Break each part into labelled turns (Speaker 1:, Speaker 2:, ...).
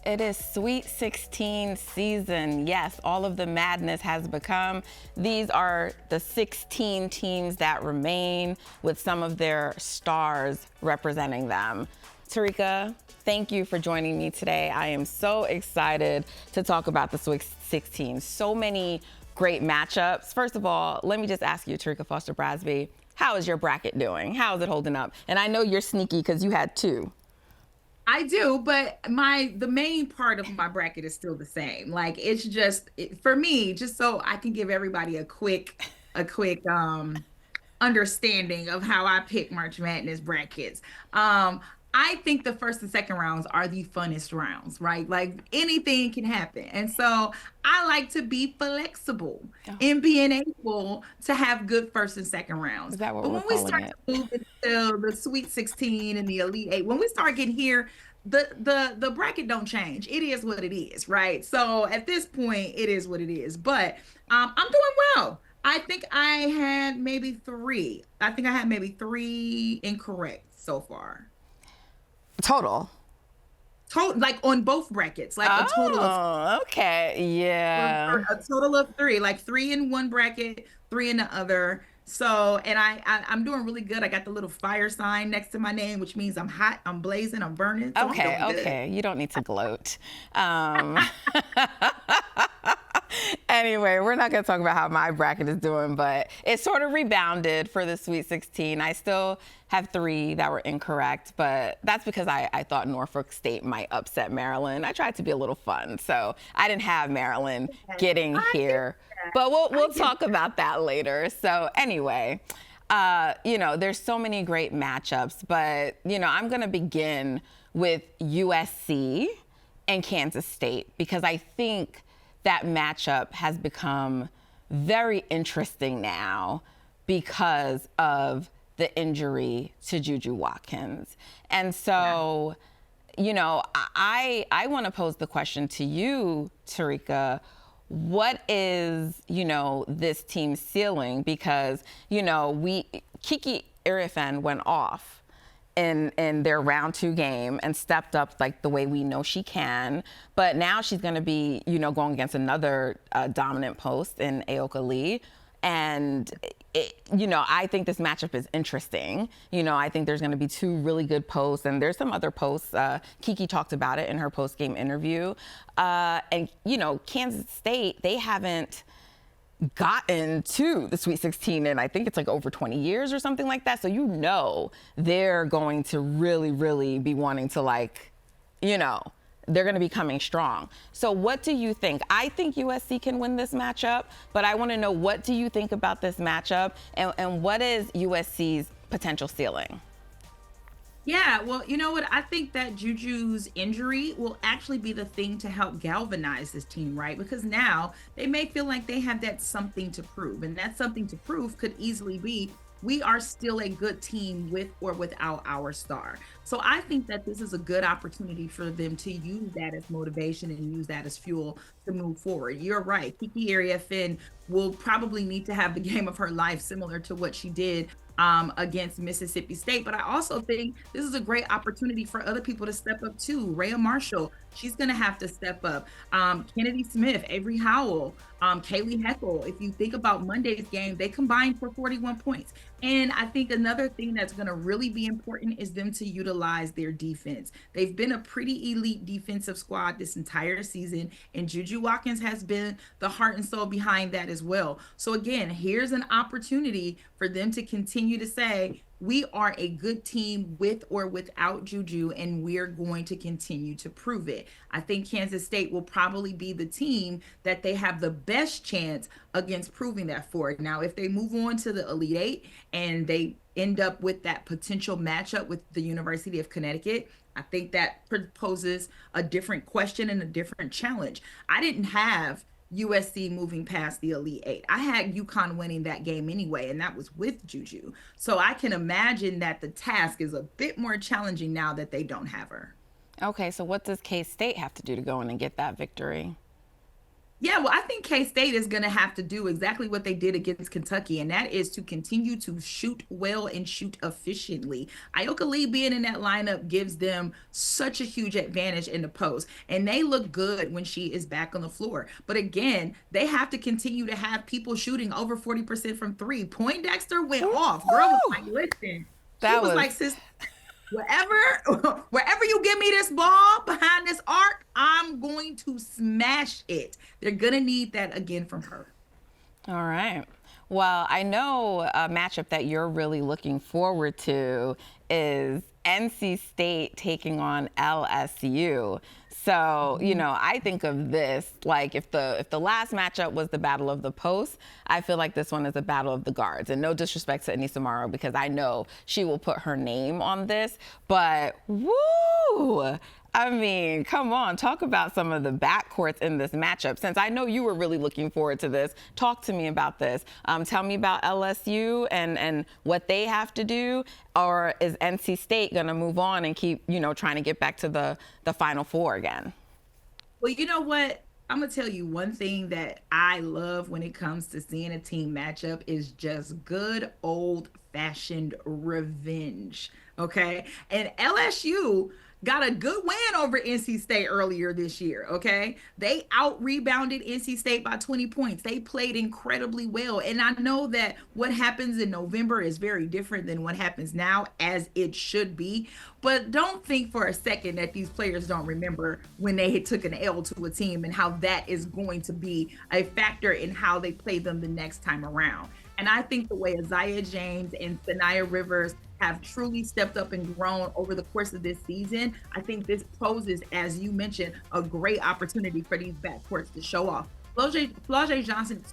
Speaker 1: It is Sweet 16 season. Yes, all of the madness has become. These are the 16 teams that remain with some of their stars representing them. Terrika, thank you for joining me today. I am so excited to talk about the Sweet 16. So many great matchups. First of all, let me just ask you, Terrika Foster-Brasby, how is your bracket doing? How is it holding up? And I know you're sneaky because you had two.
Speaker 2: I do, but the main part of my bracket is still the same. Like it's just for me, just so I can give everybody a quick understanding of how I pick March Madness brackets. I think the first and second rounds are the funnest rounds, right? Like anything can happen. And so I like to be flexible
Speaker 1: Oh,
Speaker 2: in being able to have good first and second rounds.
Speaker 1: is that what
Speaker 2: But
Speaker 1: we're
Speaker 2: when we
Speaker 1: calling
Speaker 2: start
Speaker 1: it?
Speaker 2: to move into the Sweet 16 and the Elite Eight, when we start getting here, the bracket don't change. It is what it is, right? So at this point, it is what it is. But I'm doing well. I think I had maybe three. I think I had maybe three incorrect so far.
Speaker 1: Total.
Speaker 2: Like on both brackets, like
Speaker 1: Oh, okay. Yeah.
Speaker 2: a total of three, like three in one bracket, three in the other. So, and I'm doing really good. I got the little fire sign next to my name, which means I'm hot, I'm blazing, I'm burning. So I'm
Speaker 1: Okay,
Speaker 2: doing good.
Speaker 1: okay. You don't need to gloat. Um, Anyway, we're not going to talk about how my bracket is doing, but it sort of rebounded for the Sweet 16. I still have three that were incorrect, but that's because I thought Norfolk State might upset Maryland. I tried to be a little fun, so I didn't have Maryland getting here. But we'll talk about that later. So anyway, there's so many great matchups, but, I'm going to begin with USC and Kansas State because I think that matchup has become very interesting now because of the injury to JuJu Watkins. And so, I want to pose the question to you, Terrika. What is, this team's ceiling? Because, Kiki Iriafen went off in their round 2 game and stepped up like the way we know she can. But now she's going to be, going against another dominant post in Aoka Lee. And, I think this matchup is interesting. I think there's going to be two really good posts. And there's some other posts. Kiki talked about it in her post-game interview. And, Kansas State, they haven't gotten to the Sweet 16 and I think it's like over 20 years or something like that. So they're going to really, really be wanting to they're going to be coming strong. So what do you think? I think USC can win this matchup, but I want to know, what do you think about this matchup and what is USC's potential ceiling?
Speaker 2: Yeah, well, you know what? I think that Juju's injury will actually be the thing to help galvanize this team, right? Because now they may feel like they have that something to prove. And that something to prove could easily be we are still a good team with or without our star. So I think that this is a good opportunity for them to use that as motivation and use that as fuel to move forward. You're right. Kiki Iriafen will probably need to have the game of her life similar to what she did against Mississippi State. But I also think this is a great opportunity for other people to step up too. Rhea Marshall, she's going to have to step up. Kennedy Smith, Avery Howell, Kaylee Heckle. If you think about Monday's game, they combined for 41 points. And I think another thing that's going to really be important is them to utilize their defense. They've been a pretty elite defensive squad this entire season, and JuJu Watkins has been the heart and soul behind that as well. So again, here's an opportunity for them to continue to say, we are a good team with or without JuJu, and we're going to continue to prove it. I think Kansas State will probably be the team that they have the best chance against proving that for. Now, if they move on to the Elite Eight and they end up with that potential matchup with the University of Connecticut, I think that poses a different question and a different challenge. I didn't have USC moving past the Elite Eight. I had UConn winning that game anyway, and that was with JuJu. So I can imagine that the task is a bit more challenging now that they don't have her.
Speaker 1: Okay, so what does K-State have to do to go in and get that victory?
Speaker 2: Yeah, well, I think K-State is going to have to do exactly what they did against Kentucky, and that is to continue to shoot well and shoot efficiently. Ioka Lee being in that lineup gives them such a huge advantage in the post, and they look good when she is back on the floor. But again, they have to continue to have people shooting over 40% from three. Poindexter went off. Girl was like, listen, she was like, sis, wherever you give me this ball behind this arc, I'm going to smash it. They're gonna need that again from her.
Speaker 1: All right. Well, I know a matchup that you're really looking forward to is NC State taking on LSU. So, you know, I think of this like if the last matchup was the battle of the post, I feel like this one is a battle of the guards. And no disrespect to Anissa Morrow, because I know she will put her name on this, but woo! I mean, come on, talk about some of the backcourts in this matchup. Since I know you were really looking forward to this, talk to me about this. Tell me about LSU and what they have to do, or is NC State going to move on and keep, you know, trying to get back to the Final Four again?
Speaker 2: Well, you know what? I'm going to tell you one thing that I love when it comes to seeing a team matchup is just good old-fashioned revenge, okay? And LSU got a good win over NC State earlier this year, okay? They out-rebounded NC State by 20 points. They played incredibly well. And I know that what happens in November is very different than what happens now, as it should be. But don't think for a second that these players don't remember when they had took an L to a team and how that is going to be a factor in how they play them the next time around. And I think the way Isaiah James and Sanaya Rivers have truly stepped up and grown over the course of this season, I think this poses, as you mentioned, a great opportunity for these backcourts to show off. Flau'jae Johnson,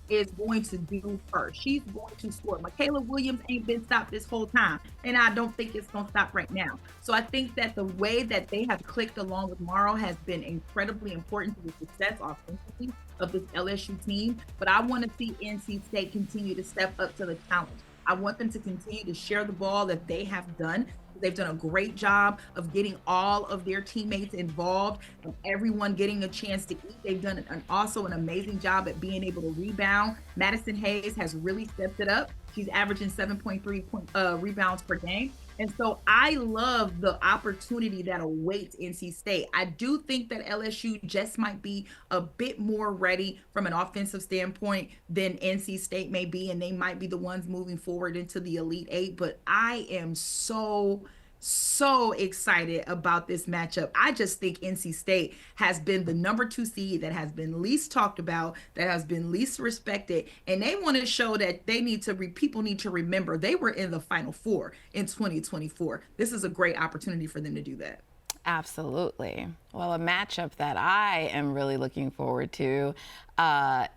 Speaker 2: is going to do her. She's going to score. Michaela Williams ain't been stopped this whole time, and I don't think it's going to stop right now. So I think that the way that they have clicked along with Morrow has been incredibly important to the success offensively of this LSU team. But I want to see NC State continue to step up to the challenge. I want them to continue to share the ball that they have done. They've done a great job of getting all of their teammates involved and everyone getting a chance to eat. They've done also an amazing job at being able to rebound. Madison Hayes has really stepped it up. She's averaging 7.3 rebounds per game. And so I love the opportunity that awaits NC State. I do think that LSU just might be a bit more ready from an offensive standpoint than NC State may be, and they might be the ones moving forward into the Elite Eight. But I am so excited about this matchup. I just think NC State has been the number 2 seed that has been least talked about, that has been least respected, and they want to show that people need to remember they were in the Final Four in 2024. This is a great opportunity for them to do that.
Speaker 1: Absolutely. Well, a matchup that I am really looking forward to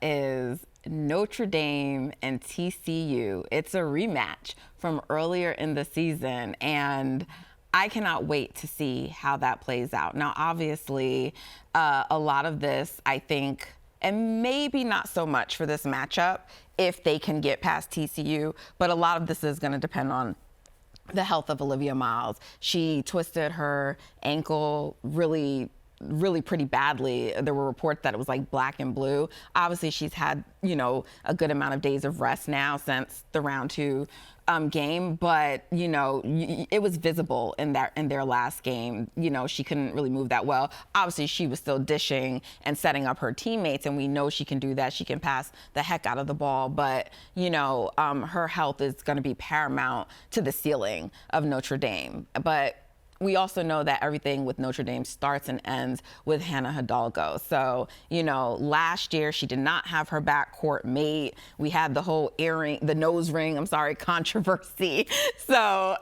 Speaker 1: is Notre Dame and TCU. It's a rematch from earlier in the season, and I cannot wait to see how that plays out. Now, obviously, a lot of this, I think, and maybe not so much for this matchup if they can get past TCU, but a lot of this is going to depend on the health of Olivia Miles. She twisted her ankle really pretty badly. There were reports that it was like black and blue. Obviously, she's had, you know, a good amount of days of rest now since the round 2 game, but you know, it was visible in their last game. You know, she couldn't really move that well. Obviously, she was still dishing and setting up her teammates, and we know she can do that. She can pass the heck out of the ball, but you know, her health is going to be paramount to the ceiling of Notre Dame. But we also know that everything with Notre Dame starts and ends with Hannah Hidalgo. So, you know, last year she did not have her backcourt mate. We had the whole nose ring controversy. So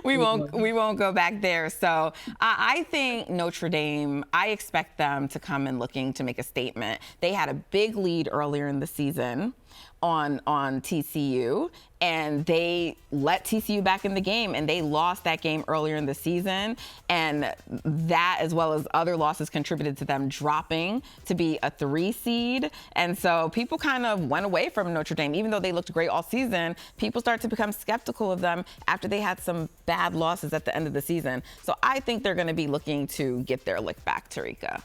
Speaker 1: we won't go back there. So I think Notre Dame, I expect them to come in looking to make a statement. They had a big lead earlier in the season on TCU, and they let TCU back in the game, and they lost that game earlier in the season, and that, as well as other losses, contributed to them dropping to be a 3 seed. And so people kind of went away from Notre Dame. Even though they looked great all season, people start to become skeptical of them after they had some bad losses at the end of the season. So I think they're going to be looking to get their lick back, Terrika.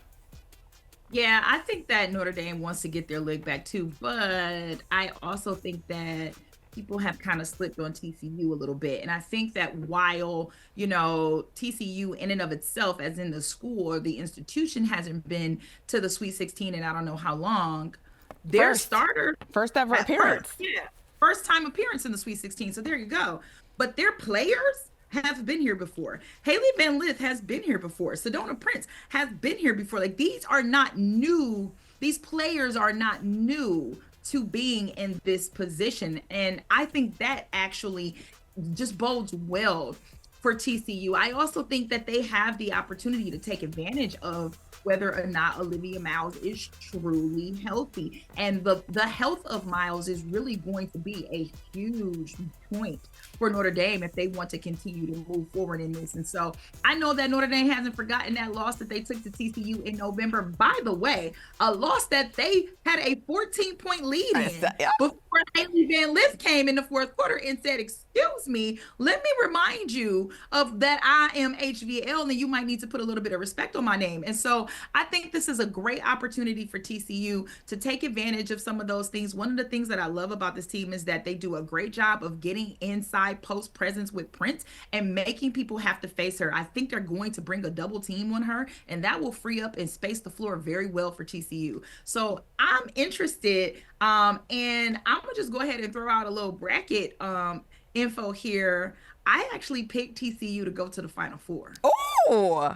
Speaker 2: Yeah, I think that Notre Dame wants to get their leg back too, but I also think that people have kind of slipped on TCU a little bit. And I think that while, TCU in and of itself, as in the school or the institution, hasn't been to the Sweet 16 in I don't know how long, their starter
Speaker 1: first ever appearance.
Speaker 2: First time appearance in the Sweet 16. So there you go. But their players have been here before. Haley Van Lith has been here before. Sedona Prince has been here before. Like, these are not new. These players are not new to being in this position. And I think that actually just bodes well for TCU. I also think that they have the opportunity to take advantage of whether or not Olivia Miles is truly healthy. And the health of Miles is really going to be a huge point for Notre Dame if they want to continue to move forward in this. And so I know that Notre Dame hasn't forgotten that loss that they took to TCU in November. By the way, a loss that they had a 14-point lead in before Haley Van Lith came in the fourth quarter and said, excuse me, let me remind you of that I am HVL, and you might need to put a little bit of respect on my name. And so I think this is a great opportunity for TCU to take advantage of some of those things. One of the things that I love about this team is that they do a great job of getting inside post presence with Prince and making people have to face her. I think they're going to bring a double team on her, and that will free up and space the floor very well for TCU. So I'm interested, and I'm gonna just go ahead and throw out a little bracket info here. I actually picked TCU to go to the Final Four.
Speaker 1: Ooh.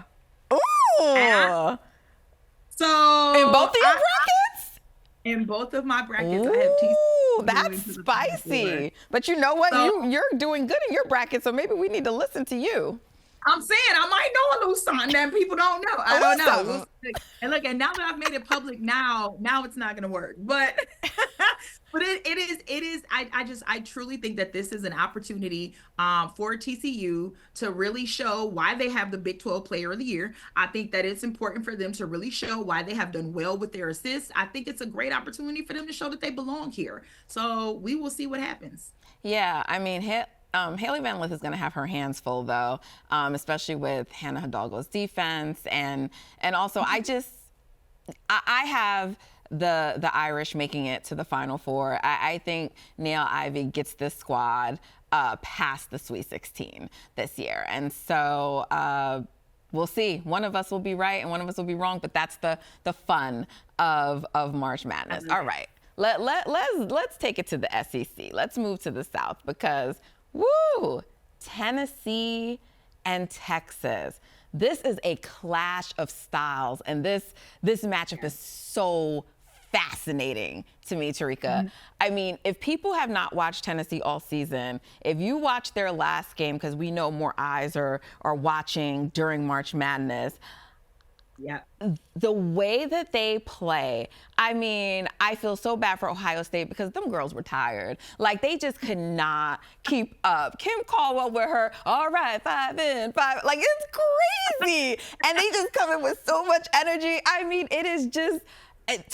Speaker 1: So in both of your brackets?
Speaker 2: In both of my brackets, I have TCU.
Speaker 1: That's spicy. But you know what? So, you're doing good in your bracket, so maybe we need to listen to you.
Speaker 2: I'm saying I might know a little something that people don't know. I don't know. And look, and now that I've made it public, now it's not gonna work. But it is. I truly think that this is an opportunity for TCU to really show why they have the Big 12 Player of the Year. I think that it's important for them to really show why they have done well with their assists. I think it's a great opportunity for them to show that they belong here. So we will see what happens.
Speaker 1: Yeah, I mean, Haley Van Lith is going to have her hands full, though, especially with Hannah Hidalgo's defense. And also, I have the Irish making it to the Final Four. I think Niele Ivey gets this squad past the Sweet 16 this year. And so we'll see. One of us will be right and one of us will be wrong, but that's the fun of March Madness. All right. Let's take it to the SEC. Let's move to the South because Tennessee and Texas. This is a clash of styles, and this matchup is so fascinating to me, Terrika. Mm-hmm. I mean, if people have not watched Tennessee all season, if you watch their last game, because we know more eyes are watching during March Madness,
Speaker 2: yeah,
Speaker 1: the way that they play, I mean, I feel so bad for Ohio State because them girls were tired. Like, they just could not keep up. Kim Caldwell with her, all right, 5 in, 5. Like, it's crazy. And they just come in with so much energy. I mean, it is just,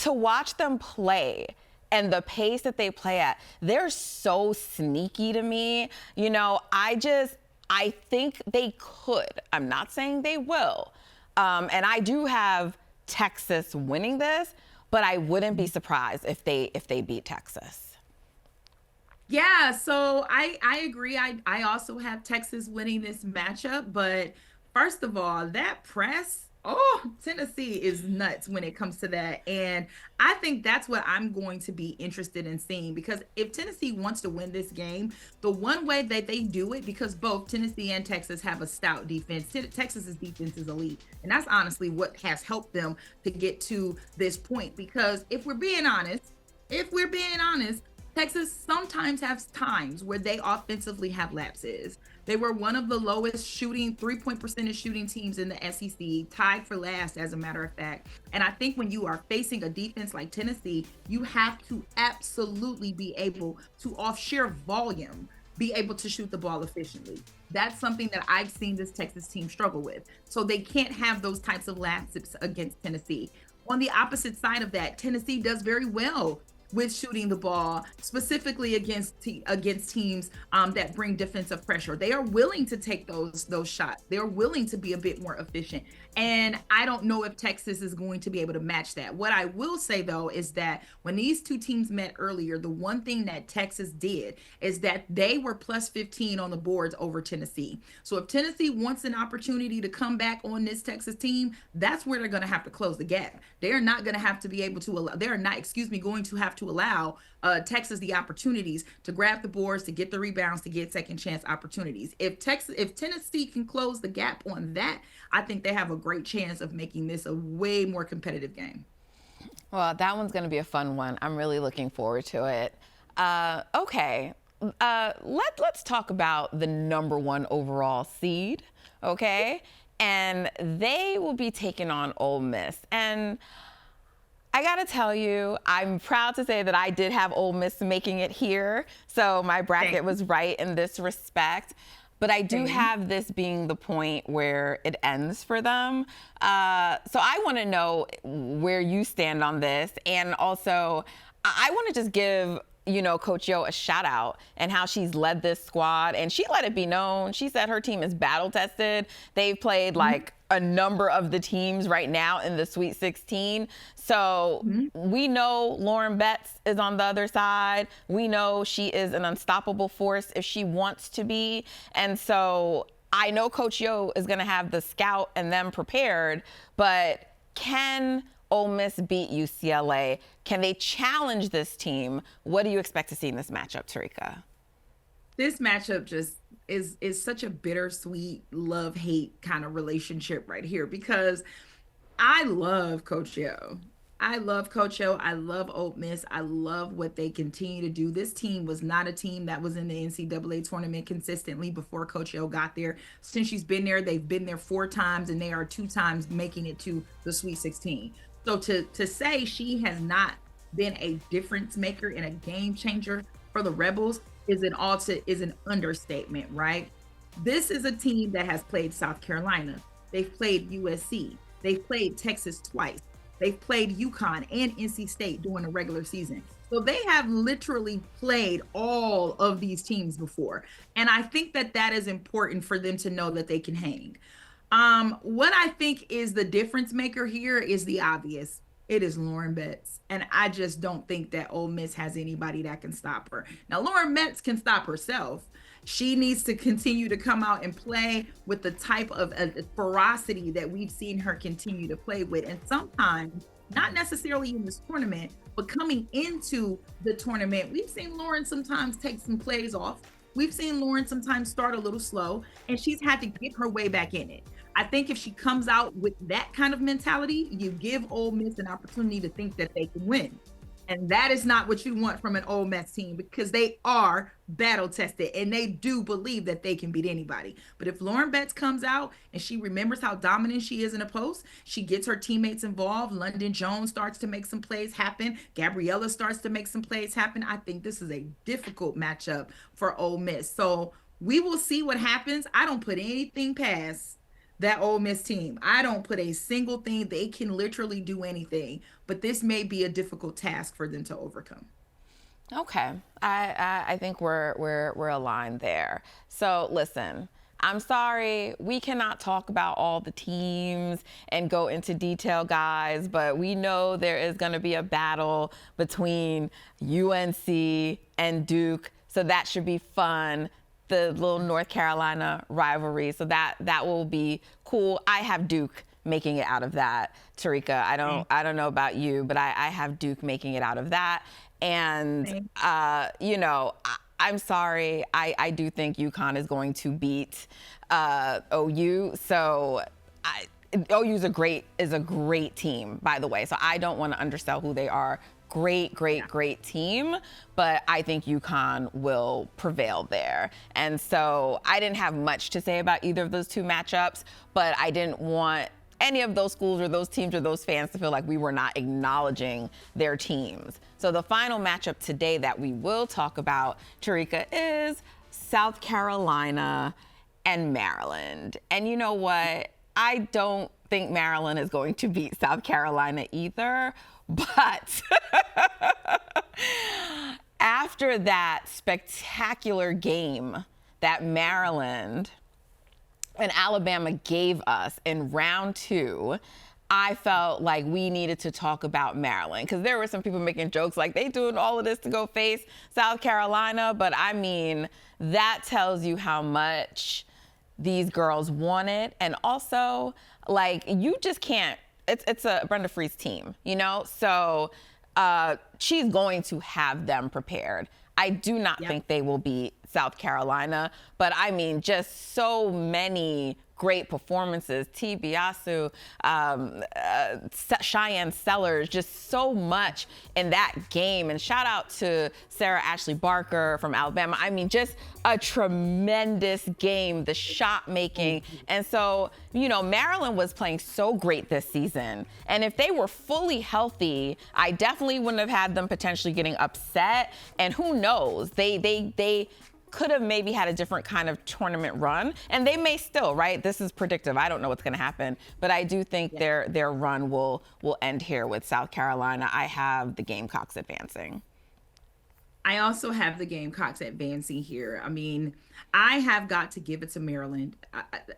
Speaker 1: to watch them play and the pace that they play at, they're so sneaky to me. You know, I think they could. I'm not saying they will. And I do have Texas winning this, but I wouldn't be surprised if they beat Texas.
Speaker 2: Yeah, so I agree. I also have Texas winning this matchup, but first of all, that press, Tennessee is nuts when it comes to that. And I think that's what I'm going to be interested in seeing, because if Tennessee wants to win this game, the one way that they do it, because both Tennessee and Texas have a stout defense. Texas's defense is elite. And that's honestly what has helped them to get to this point. Because if we're being honest, Texas sometimes has times where they offensively have lapses. They were one of the lowest shooting 3-point percentage shooting teams in the SEC, tied for last, as a matter of fact. And I think when you are facing a defense like Tennessee, you have to absolutely be able to, off sheer volume, be able to shoot the ball efficiently. That's something that I've seen this Texas team struggle with. So they can't have those types of lapses against Tennessee. On the opposite side of that, Tennessee does very well with shooting the ball, specifically against teams that bring defensive pressure. They are willing to take those shots. They're willing to be a bit more efficient. And I don't know if Texas is going to be able to match that. What I will say, though, is that when these two teams met earlier, the one thing that Texas did is that they were plus 15 on the boards over Tennessee. So if Tennessee wants an opportunity to come back on this Texas team, that's where they're going to have to close the gap. They're not going to have to be able to allow, they're not, going to have to allow Texas the opportunities to grab the boards, to get the rebounds, to get second chance opportunities. If Tennessee can close the gap on that, I think they have a great chance of making this a way more competitive game.
Speaker 1: Well, that one's going to be a fun one. I'm really looking forward to it. Okay, let's talk about the number 1 overall seed, okay? And they will be taking on Ole Miss. And I got to tell you, I'm proud to say that I did have Ole Miss making it here. So my bracket was right in this respect. But I do have this being the point where it ends for them. So I want to know where you stand on this. And also, I want to just give, Coach Yo a shout out and how she's led this squad. And she let it be known. She said her team is battle tested. They've played like a number of the teams right now in the Sweet 16. So we know Lauren Betts is on the other side. We know she is an unstoppable force if she wants to be. And so I know Coach Yo is going to have the scout and them prepared, but can Ole Miss beat UCLA? Can they challenge this team? What do you expect to see in this matchup, Terrika?
Speaker 2: This matchup just is such a bittersweet love-hate kind of relationship right here, because I love Coach Yo. I love Coach Yo. I love Ole Miss. I love what they continue to do. This team was not a team that was in the NCAA tournament consistently before Coach Yo got there. Since she's been there, they've been there 4 times, and they are 2 times making it to the Sweet 16. So to say she has not been a difference maker and a game changer for the Rebels is an understatement, right? This is a team that has played South Carolina. They've played USC. They've played Texas twice. They've played UConn and NC State during the regular season. So they have literally played all of these teams before. And I think that is important for them to know that they can hang. What I think is the difference maker here is the obvious. It is Lauren Betts. And I just don't think that Ole Miss has anybody that can stop her. Now, Lauren Betts can stop herself. She needs to continue to come out and play with the type of ferocity that we've seen her continue to play with. And sometimes, not necessarily in this tournament, but coming into the tournament, we've seen Lauren sometimes take some plays off. We've seen Lauren sometimes start a little slow, and she's had to get her way back in it. I think if she comes out with that kind of mentality, you give Ole Miss an opportunity to think that they can win. And that is not what you want from an Ole Miss team, because they are battle tested and they do believe that they can beat anybody. But if Lauren Betts comes out and she remembers how dominant she is in a post, she gets her teammates involved. London Jones starts to make some plays happen. Gabriella starts to make some plays happen. I think this is a difficult matchup for Ole Miss. So we will see what happens. I don't put anything past that Ole Miss team. I don't put a single thing. They can literally do anything, but this may be a difficult task for them to overcome.
Speaker 1: Okay, I think we're aligned there. So listen, I'm sorry, we cannot talk about all the teams and go into detail, guys, but we know there is going to be a battle between UNC and Duke, so that should be fun. The little North Carolina rivalry. So that will be cool. I have Duke making it out of that, Terrika. I don't know about you, but I have Duke making it out of that. And, I'm sorry. I do think UConn is going to beat OU. So OU is a great team, by the way. So I don't want to undersell who they are. Great team, but I think UConn will prevail there. And so I didn't have much to say about either of those 2 matchups, but I didn't want any of those schools or those teams or those fans to feel like we were not acknowledging their teams. So the final matchup today that we will talk about, Terrika, is South Carolina and Maryland. And you know what? I don't think Maryland is going to beat South Carolina either. But After that spectacular game that Maryland and Alabama gave us in round 2, I felt like we needed to talk about Maryland, because there were some people making jokes like they doing all of this to go face South Carolina. But I mean, that tells you how much these girls want it. And also, like, you just can't, it's a Brenda Free's team, you know? So she's going to have them prepared. I do not think they will beat South Carolina, but I mean, just so many great performances. T. Biasu, Cheyenne Sellers, just so much in that game. And shout out to Sarah Ashley Barker from Alabama. I mean, just a tremendous game, the shot making. And so, you know, Maryland was playing so great this season. And if they were fully healthy, I definitely wouldn't have had them potentially getting upset. And who knows, they could have maybe had a different kind of tournament run, and they may still, right? This is predictive. I don't know what's going to happen, but I do think their run will end here with South Carolina. I have the Gamecocks advancing.
Speaker 2: I also have the Gamecocks advancing here. I mean, I have got to give it to Maryland.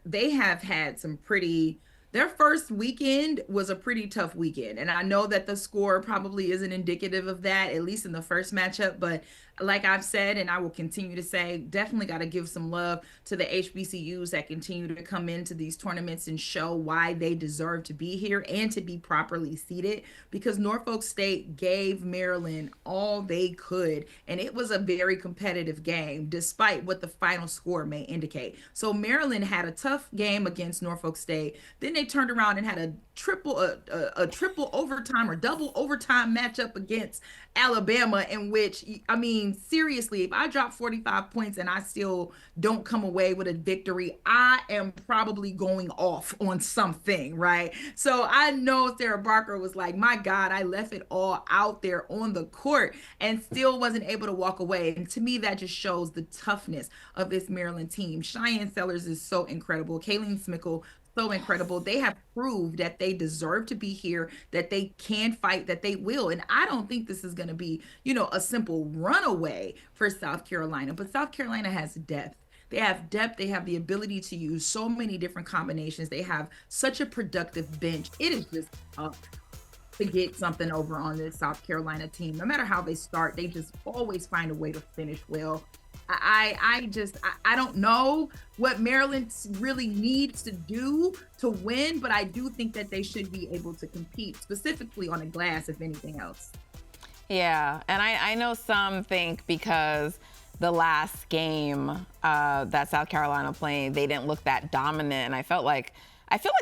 Speaker 2: They have had some pretty. Their first weekend was a pretty tough weekend, and I know that the score probably isn't indicative of that, at least in the first matchup, but like I've said, and I will continue to say, definitely got to give some love to the HBCUs that continue to come into these tournaments and show why they deserve to be here and to be properly seated, because Norfolk State gave Maryland all they could, and it was a very competitive game, despite what the final score may indicate. So Maryland had a tough game against Norfolk State. Then they turned around and had a triple overtime or double overtime matchup against Alabama, in which, I mean, seriously, if I drop 45 points and I still don't come away with a victory, I am probably going off on something, right? So I know Sarah Barker was like, my God, I left it all out there on the court and still wasn't able to walk away. And to me, that just shows the toughness of this Maryland team. Cheyenne Sellers is so incredible. Kayleen Smickle, so incredible. They have proved that they deserve to be here, that they can fight, that they will. And I don't think this is going to be, you know, a simple runaway for South Carolina. But South Carolina has depth. They have depth. They have the ability to use so many different combinations. They have such a productive bench. It is just tough to get something over on this South Carolina team. No matter how they start, they just always find a way to finish well. I don't know what Maryland really needs to do to win, but I do think that they should be able to compete, specifically on a glass, if anything else.
Speaker 1: Yeah, and I know some think because the last game that South Carolina played, they didn't look that dominant, and I feel like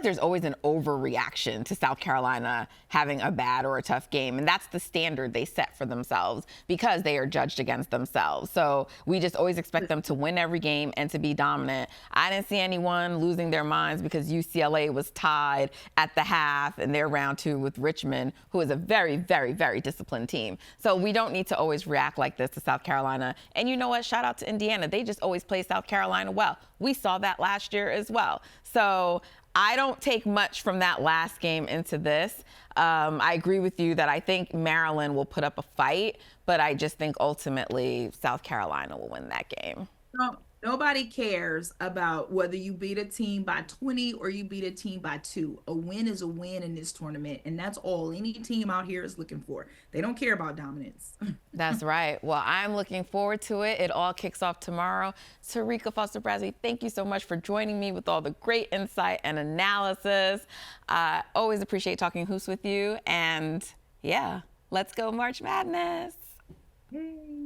Speaker 1: there's always an overreaction to South Carolina having a bad or a tough game. And that's the standard they set for themselves because they are judged against themselves. So we just always expect them to win every game and to be dominant. I didn't see anyone losing their minds because UCLA was tied at the half in their round 2 with Richmond, who is a very, very, very disciplined team. So we don't need to always react like this to South Carolina. And you know what? Shout out to Indiana. They just always play South Carolina well. We saw that last year as well. So I don't take much from that last game into this. I agree with you that I think Maryland will put up a fight, but I just think ultimately South Carolina will win that game.
Speaker 2: No, nobody cares about whether you beat a team by 20 or you beat a team by 2. A win is a win in this tournament, and that's all any team out here is looking for. They don't care about dominance.
Speaker 1: That's right. Well, I'm looking forward to it. It all kicks off tomorrow. Terrika, Foster-Brasby, thank you so much for joining me with all the great insight and analysis. I always appreciate talking hoops with you. And yeah, let's go March Madness.
Speaker 2: Yay.